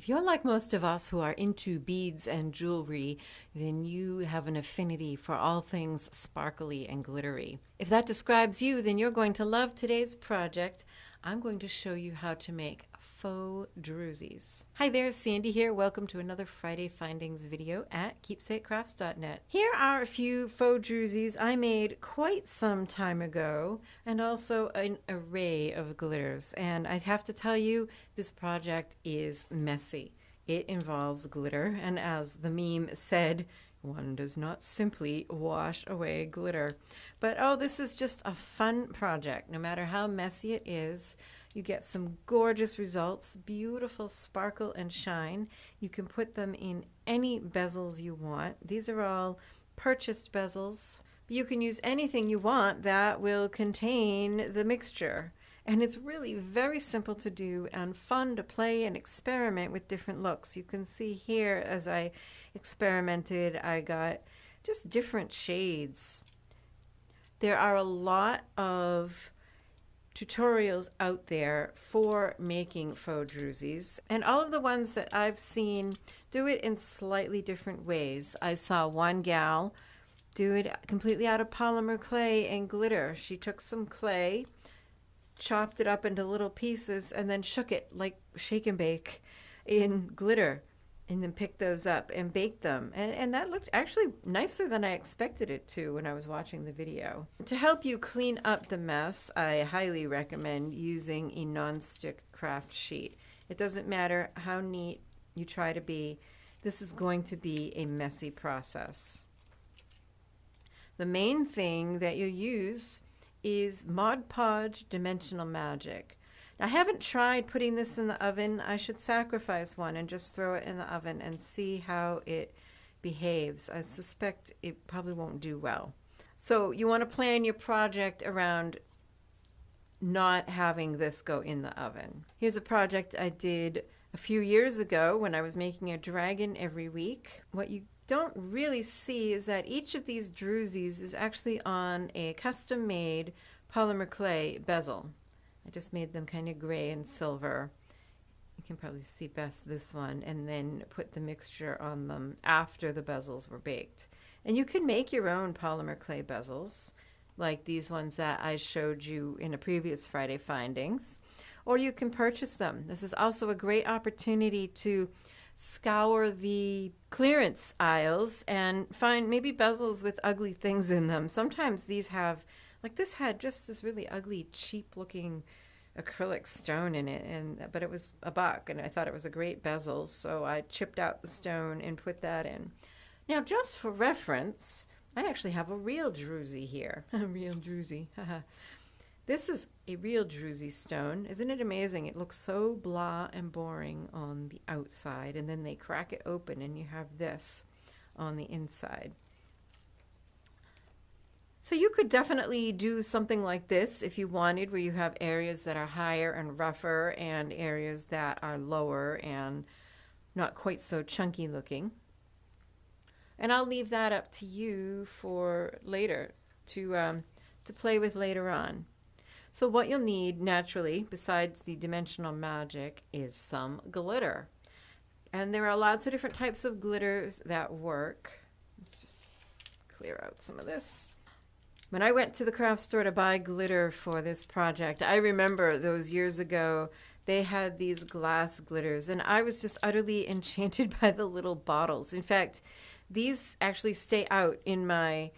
If you're like most of us who are into beads and jewelry, then you have an affinity for all things sparkly and glittery. If that describes you, then you're going to love today's project. I'm going to show you how to make faux druzies. Hi there, Sandy here. Welcome to another Friday Findings video at keepsakecrafts.net. Here are a few faux druzies I made quite some time ago, and also an array of glitters. And I have to tell you, this project is messy. It involves glitter, and as the meme said, one does not simply wash away glitter. But oh, this is just a fun project. No matter how messy it is, you get some gorgeous results, beautiful sparkle and shine. You can put them in any bezels you want. These are all purchased bezels. You can use anything you want that will contain the mixture. And it's really very simple to do and fun to play and experiment with different looks. You can see here as I experimented, I got just different shades. There are a lot of tutorials out there for making faux druzies, and all of the ones that I've seen do it in slightly different ways. I saw one gal do it completely out of polymer clay and glitter. She took some clay, chopped it up into little pieces, and then shook it like shake and bake in glitter, and then picked those up and baked them. And that looked actually nicer than I expected it to when I was watching the video. To help you clean up the mess, I highly recommend using a non-stick craft sheet. It doesn't matter how neat you try to be, this is going to be a messy process. The main thing that you use is Mod Podge Dimensional Magic. I haven't tried putting this in the oven. I should sacrifice one and just throw it in the oven and see how it behaves. I suspect it probably won't do well. So you want to plan your project around not having this go in the oven. Here's a project I did a few years ago when I was making a dragon every week. What you don't really see is that each of these druzies is actually on a custom-made polymer clay bezel. I just made them kind of gray and silver. You can probably see best this one, and then put the mixture on them after the bezels were baked. And you can make your own polymer clay bezels, like these ones that I showed you in a previous Friday Findings, or you can purchase them. This is also a great opportunity to scour the clearance aisles and find maybe bezels with ugly things in them. Sometimes these have, like this had just this really ugly, cheap-looking acrylic stone in it, but it was $1, and I thought it was a great bezel, so I chipped out the stone and put that in. Now, just for reference, I actually have a real druzy here. A real druzy. This is a real druzy stone. Isn't it amazing? It looks so blah and boring on the outside, and then they crack it open, and you have this on the inside. So you could definitely do something like this if you wanted, where you have areas that are higher and rougher and areas that are lower and not quite so chunky looking. And I'll leave that up to you for later to play with later on. So what you'll need naturally, besides the dimensional magic, is some glitter. And there are lots of different types of glitters that work. Let's just clear out some of this. When I went to the craft store to buy glitter for this project, I remember those years ago, they had these glass glitters, and I was just utterly enchanted by the little bottles. In fact, these actually stay out in my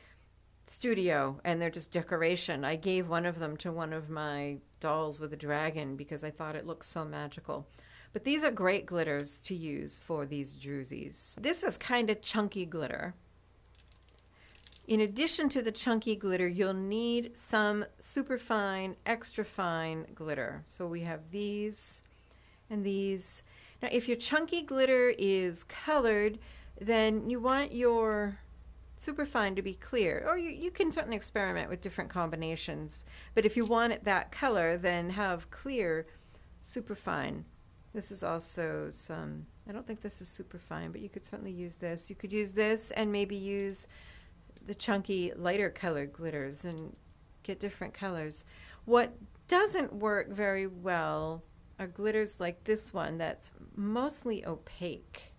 studio, and they're just decoration. I gave one of them to one of my dolls with a dragon because I thought it looked so magical. But these are great glitters to use for these druzies. This is kind of chunky glitter. In addition to the chunky glitter, you'll need some super fine, extra fine glitter. So we have these and these. Now, if your chunky glitter is colored, then you want your super fine to be clear. Or you can certainly experiment with different combinations. But if you want it that color, then have clear super fine. This is also some, I don't think this is super fine, but you could certainly use this. You could use this and maybe use the chunky lighter colored glitters and get different colors. What doesn't work very well are glitters like this one that's mostly opaque.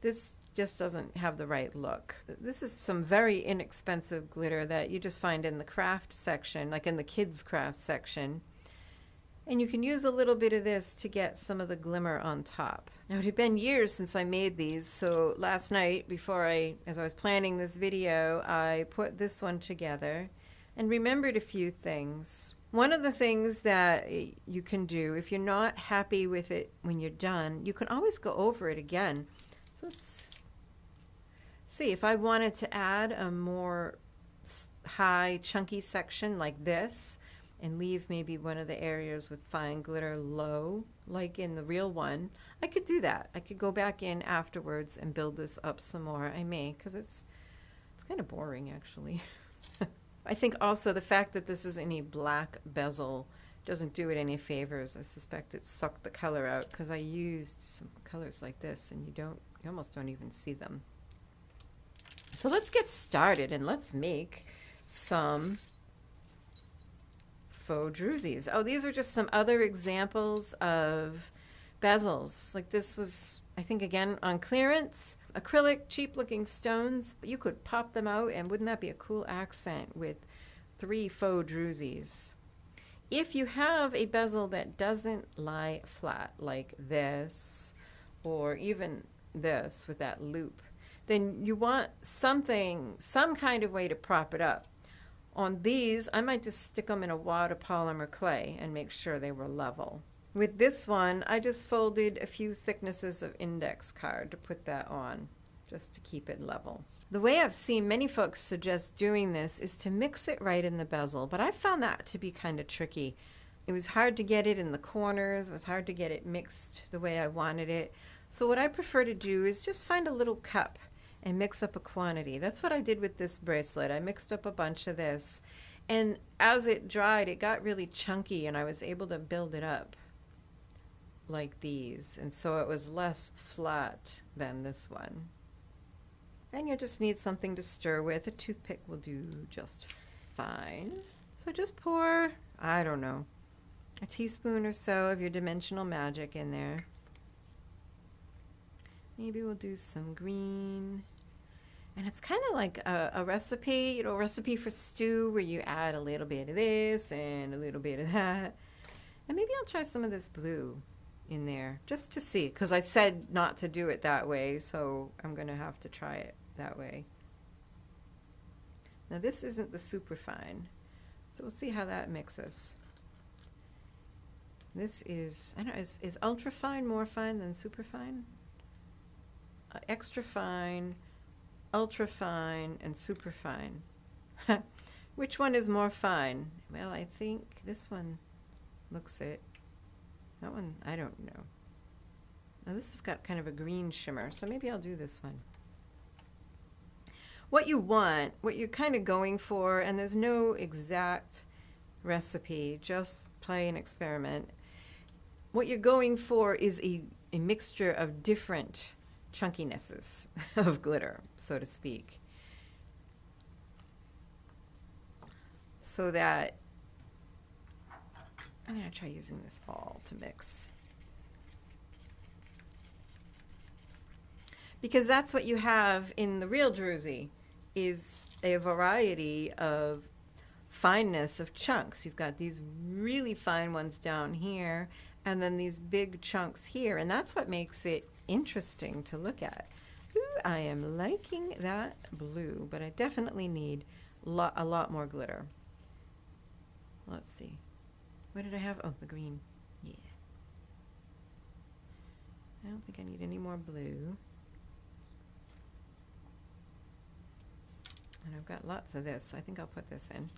This just doesn't have the right look. This is some very inexpensive glitter that you just find in the craft section, like in the kids craft section. And you can use a little bit of this to get some of the glimmer on top. Now, it had been years since I made these, so last night, as I was planning this video, I put this one together and remembered a few things. One of the things that you can do, if you're not happy with it when you're done, you can always go over it again. So let's see, if I wanted to add a more high, chunky section like this, and leave maybe one of the areas with fine glitter low, like in the real one, I could do that. I could go back in afterwards and build this up some more. I may, because it's kind of boring, actually. I think also the fact that this is in a black bezel doesn't do it any favors. I suspect it sucked the color out because I used some colors like this, and you almost don't even see them. So let's get started and let's make some Faux Druzies. Oh, these are just some other examples of bezels. Like this was, I think, again on clearance. Acrylic, cheap looking stones, but you could pop them out, and wouldn't that be a cool accent with 3 Faux Druzies? If you have a bezel that doesn't lie flat like this, or even this with that loop, then you want some kind of way to prop it up. On these, I might just stick them in a wad of polymer clay and make sure they were level. With this one, I just folded a few thicknesses of index card to put that on, just to keep it level. The way I've seen many folks suggest doing this is to mix it right in the bezel, but I found that to be kind of tricky. It was hard to get it in the corners, it was hard to get it mixed the way I wanted it. So what I prefer to do is just find a little cup and mix up a quantity. That's what I did with this bracelet. I mixed up a bunch of this, and as it dried, it got really chunky, and I was able to build it up like these, and so it was less flat than this one. And you just need something to stir with. A toothpick will do just fine. So just pour, I don't know, a teaspoon or so of your dimensional magic in there. Maybe we'll do some green. And it's kind of like a recipe, a recipe for stew where you add a little bit of this and a little bit of that. And maybe I'll try some of this blue in there just to see, because I said not to do it that way, so I'm going to have to try it that way. Now this isn't the super fine, so we'll see how that mixes. This is, I don't know, is ultra fine more fine than super fine? Extra fine, ultra fine, and super fine. Which one is more fine? Well, I think this one looks it. That one, I don't know. Now this has got kind of a green shimmer, so maybe I'll do this one. What you want, what you're kind of going for, and there's no exact recipe, just play and experiment. What you're going for is a mixture of different chunkinesses of glitter, so to speak, so that I'm going to try using this ball to mix, because that's what you have in the real Druzy, is a variety of fineness of chunks. You've got these really fine ones down here, and then these big chunks here, and that's what makes it interesting to look at. Ooh, I am liking that blue, but I definitely need a lot more glitter. Let's see. What did I have? Oh, the green. Yeah. I don't think I need any more blue. And I've got lots of this, so I think I'll put this in.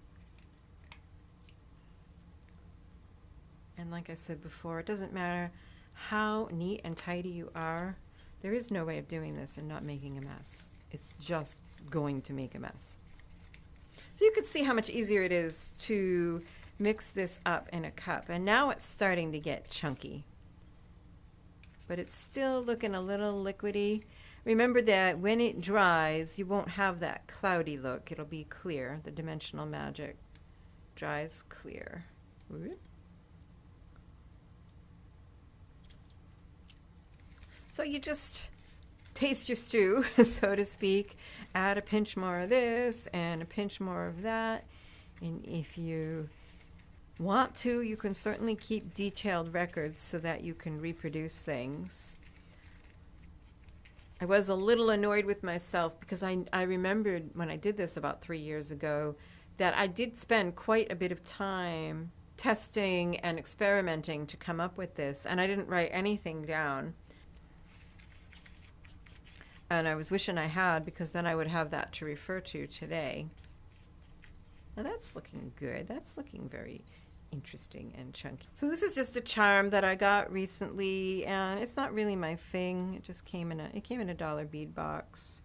And like I said before, it doesn't matter how neat and tidy you are. There is no way of doing this and not making a mess. It's just going to make a mess. So you can see how much easier it is to mix this up in a cup. And now it's starting to get chunky. But it's still looking a little liquidy. Remember that when it dries, you won't have that cloudy look. It'll be clear. The dimensional magic dries clear. Whoop. So you just taste your stew, so to speak. Add a pinch more of this and a pinch more of that. And if you want to, you can certainly keep detailed records so that you can reproduce things. I was a little annoyed with myself because I remembered when I did this about 3 years ago that I did spend quite a bit of time testing and experimenting to come up with this, and I didn't write anything down. And I was wishing I had, because then I would have that to refer to today. Now that's looking good. That's looking very interesting and chunky. So this is just a charm that I got recently, and it's not really my thing. It just came in a dollar bead box.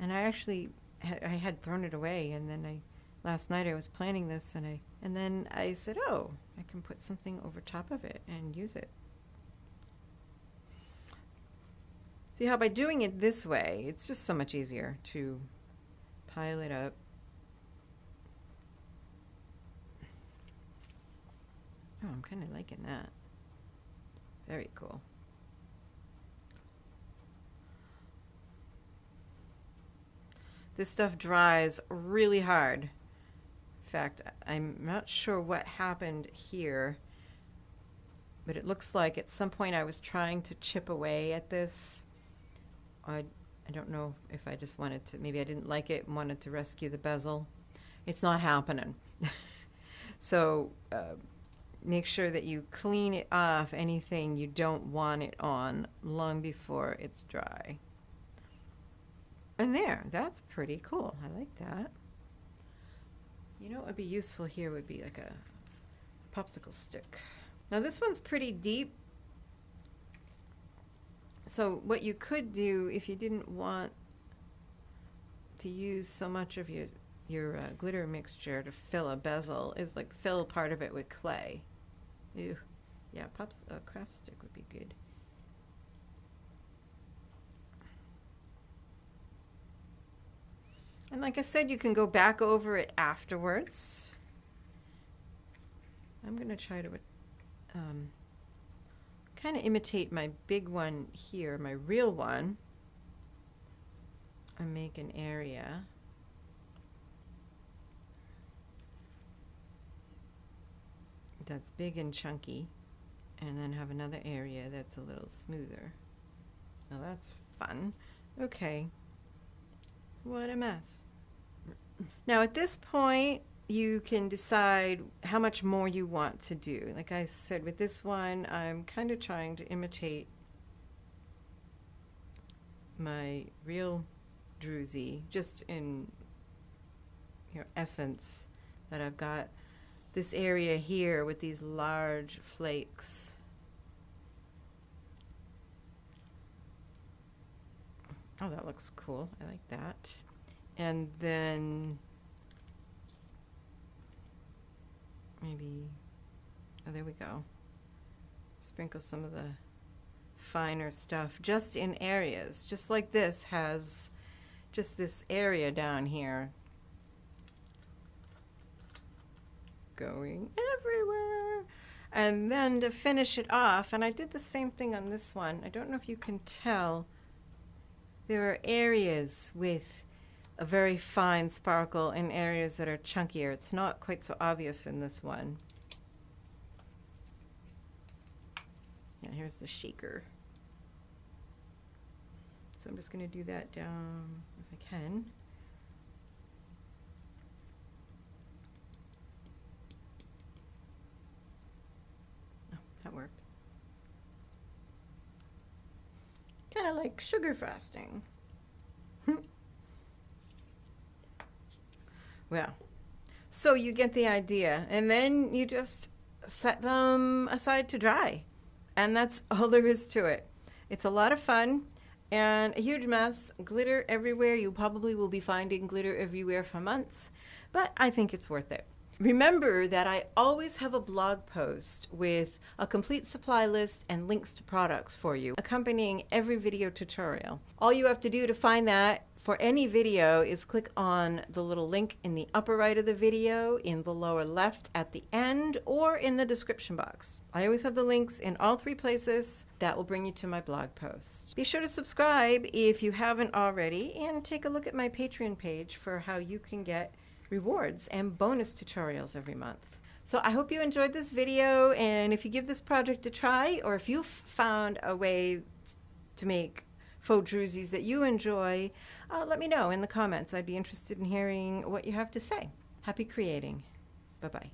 And I actually I had thrown it away, and then last night I was planning this, and then I said, oh, I can put something over top of it and use it. See how by doing it this way, it's just so much easier to pile it up. Oh, I'm kind of liking that. Very cool. This stuff dries really hard. In fact, I'm not sure what happened here, but it looks like at some point I was trying to chip away at this. I don't know if I just wanted to, maybe I didn't like it and wanted to rescue the bezel. It's not happening. So make sure that you clean it off, anything you don't want it on, long before it's dry. And there, that's pretty cool. I like that. You know what would be useful here would be like a popsicle stick. Now this one's pretty deep. So what you could do if you didn't want to use so much of your glitter mixture to fill a bezel is like fill part of it with clay. Ew. Yeah, craft stick would be good. And like I said, you can go back over it afterwards. I'm going to try to kind of imitate my big one here, my real one, and make an area. That's big and chunky, and then have another area that's a little smoother. Now that's fun. Okay. What a mess. Now at this point, you can decide how much more you want to do. Like I said, with this one, I'm kind of trying to imitate my real Druzy, just in essence, that I've got this area here with these large flakes. Oh, that looks cool. I like that. And then maybe, oh, there we go. Sprinkle some of the finer stuff just in areas, just like this has just this area down here going everywhere. And then to finish it off, and I did the same thing on this one. I don't know if you can tell, there are areas with a very fine sparkle and areas that are chunkier. It's not quite so obvious in this one. Yeah, here's the shaker. So I'm just going to do that down if I can. Oh, that worked. Kind of like sugar frosting. Well, so you get the idea, and then you just set them aside to dry, and that's all there is to it. It's a lot of fun and a huge mess. Glitter everywhere. You probably will be finding glitter everywhere for months, but I think it's worth it. Remember that I always have a blog post with a complete supply list and links to products for you, accompanying every video tutorial. All you have to do to find that for any video is click on the little link in the upper right of the video, in the lower left at the end, or in the description box. I always have the links in all three places. That will bring you to my blog post. Be sure to subscribe if you haven't already, and take a look at my Patreon page for how you can get rewards and bonus tutorials every month. So I hope you enjoyed this video, and if you give this project a try, or if you've found a way to make faux druzies that you enjoy, let me know in the comments. I'd be interested in hearing what you have to say. Happy creating. Bye-bye.